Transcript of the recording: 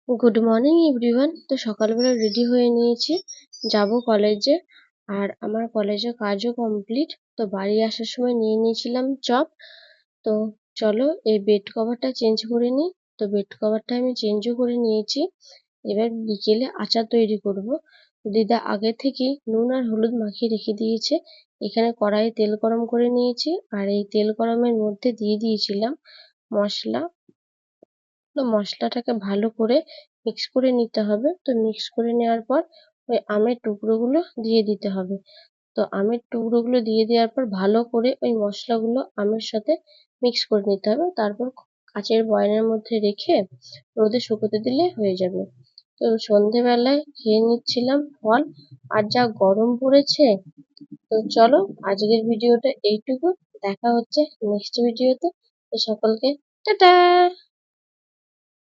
Good morning everyone. তো সকালবেলা ready হয়ে নিয়েছি, যাব কলেজে। আর আমার কলেজের কাজও কমপ্লিট। তো বাড়ি আসার সময় নিয়ে নিয়েছিলাম চপ। তো চলো এই বেড কভারটা চেঞ্জ করে নিই। তো বেড কভারটা আমি চেঞ্জও করে নিয়েছি। এবার বিকেলে আচার তৈরি করব। দিদা আগে থেকেই নুন আর হলুদ মাখিয়ে রেখে দিয়েছে। এখানে কড়াইয়ে তেল গরম করে নিয়েছি, আর এই তেল গরমের মধ্যে দিয়ে দিয়েছিলাম মশলা। তো মশলাটাকে ভালো করে মিক্স করে নিতে হবে। তো মিক্স করে নেওয়ার পর ওই আমের টুকরোগুলো দিয়ে দিতে হবে। তো আমের টুকরোগুলো দিয়ে দেওয়ার পর ভালো করে ওই মশলাগুলো আমের সাথে মিক্স করে নিতে হবে। তারপর কাচের বয়ামের মধ্যে রেখে রোদে শুকোতে দিলে হয়ে যাবে। তো সন্ধেবেলায় খেয়ে নিচ্ছিলাম ফল। আর যা গরম পড়েছে। তো চলো আজকের ভিডিওটা এইটুকু। দেখা হচ্ছে নেক্সট ভিডিওতে। তো সকলকে টাটা।